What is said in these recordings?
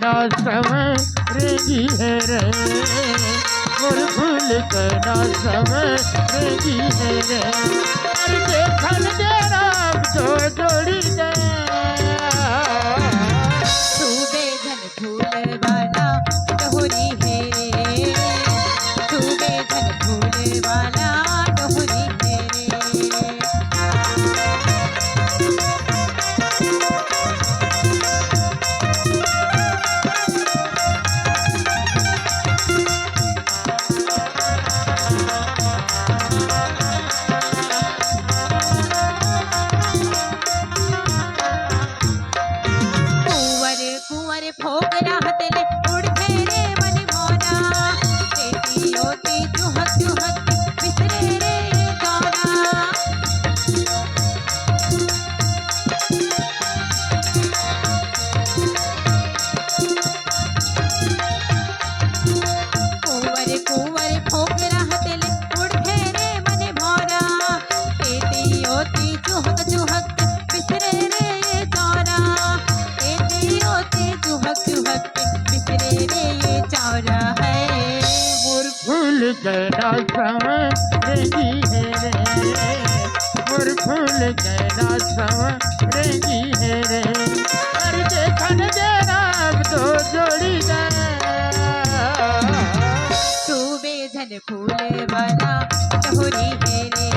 कहना संवरेगी है रे, मोर फूल कहना संवरेगी है रे। अरे देखन देना तो जोड़ी दे, सूबे धन फूल वाला डोहरी है रे, सूबे धन फूल वाला डोहरी है रे। कुंवर फोक राहत ले उड़ते रे मन मोरा, तेती ओती चुहक चुहक बिसरे रे दौरा। कुंवर कुंवर फोक राहत ले उड़ते रे मन मोरा, तेती ओती चुहक चुहक बिसरे रे दौरा। चुहक चुहक बिसरे रे ये चौरा है, मोर फूल कहना संवरेगी है रे, मोर फूल कहना संवरेगी है रे। अरे देखन देना तो जोड़ी दे, सूबे धन फूल वाला डोहरी है रे,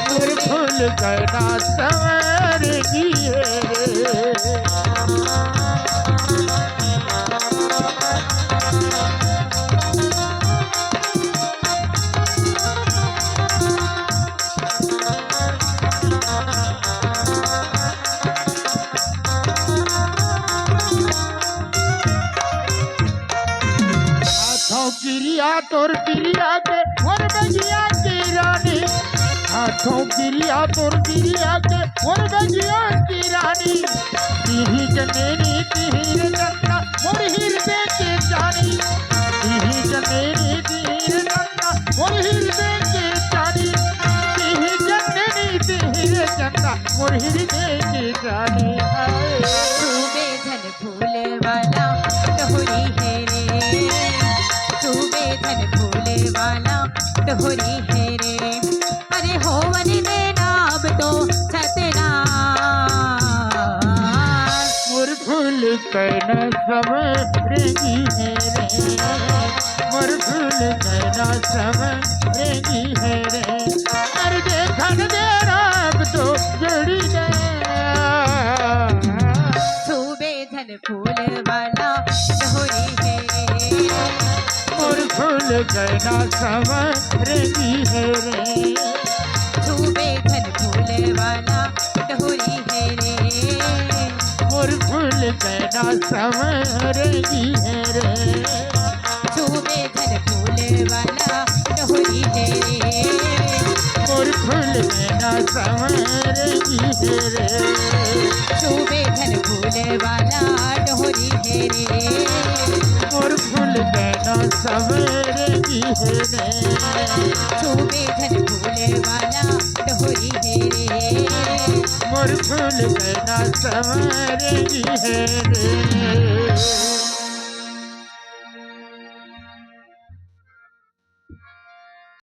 मोर फूल कहना संवरेगी है रे। गिरिया तोर गिरिया के मोर बगिया की रानी, हाथों गिरिया तोर गिरिया के मोर बगिया की रानी। तिही जनेनी तिही गंगा मोर हृदय के जानी, तिही जनेनी तिही गंगा मोर हृदय के जानी, तिही जनेनी तिही गंगा मोर हृदय के जानी। सूबे धन फूल वाला डोहरी है रे, सूबे धन फूल वाला डोहरी है रे। अरे होवन देना अब तो सतना, मोर फूल कहना संवरेगी है रे, मोर फूल कहना संवरेगी है रे। अरे देखन देना तो जोड़ी दे, सूबे धन फूल वाला डोहरी है रे, मोर फूल कहना संवरेगी है रे, सूबे धन फूल वाला डोहरी है रे, मोर फूल कहना संवरेगी है रे, सूबे धन फूल वाला डोहरी है रे, मोर फूल कहना संवरेगी है रे, सूबे धन फूल वाला डोहरी है रे, मोर फूल कहना संवरेगी है रे, सूबे धन फूल वाला डोहरी है रे, मोर फूल कहना संवरेगी है रे।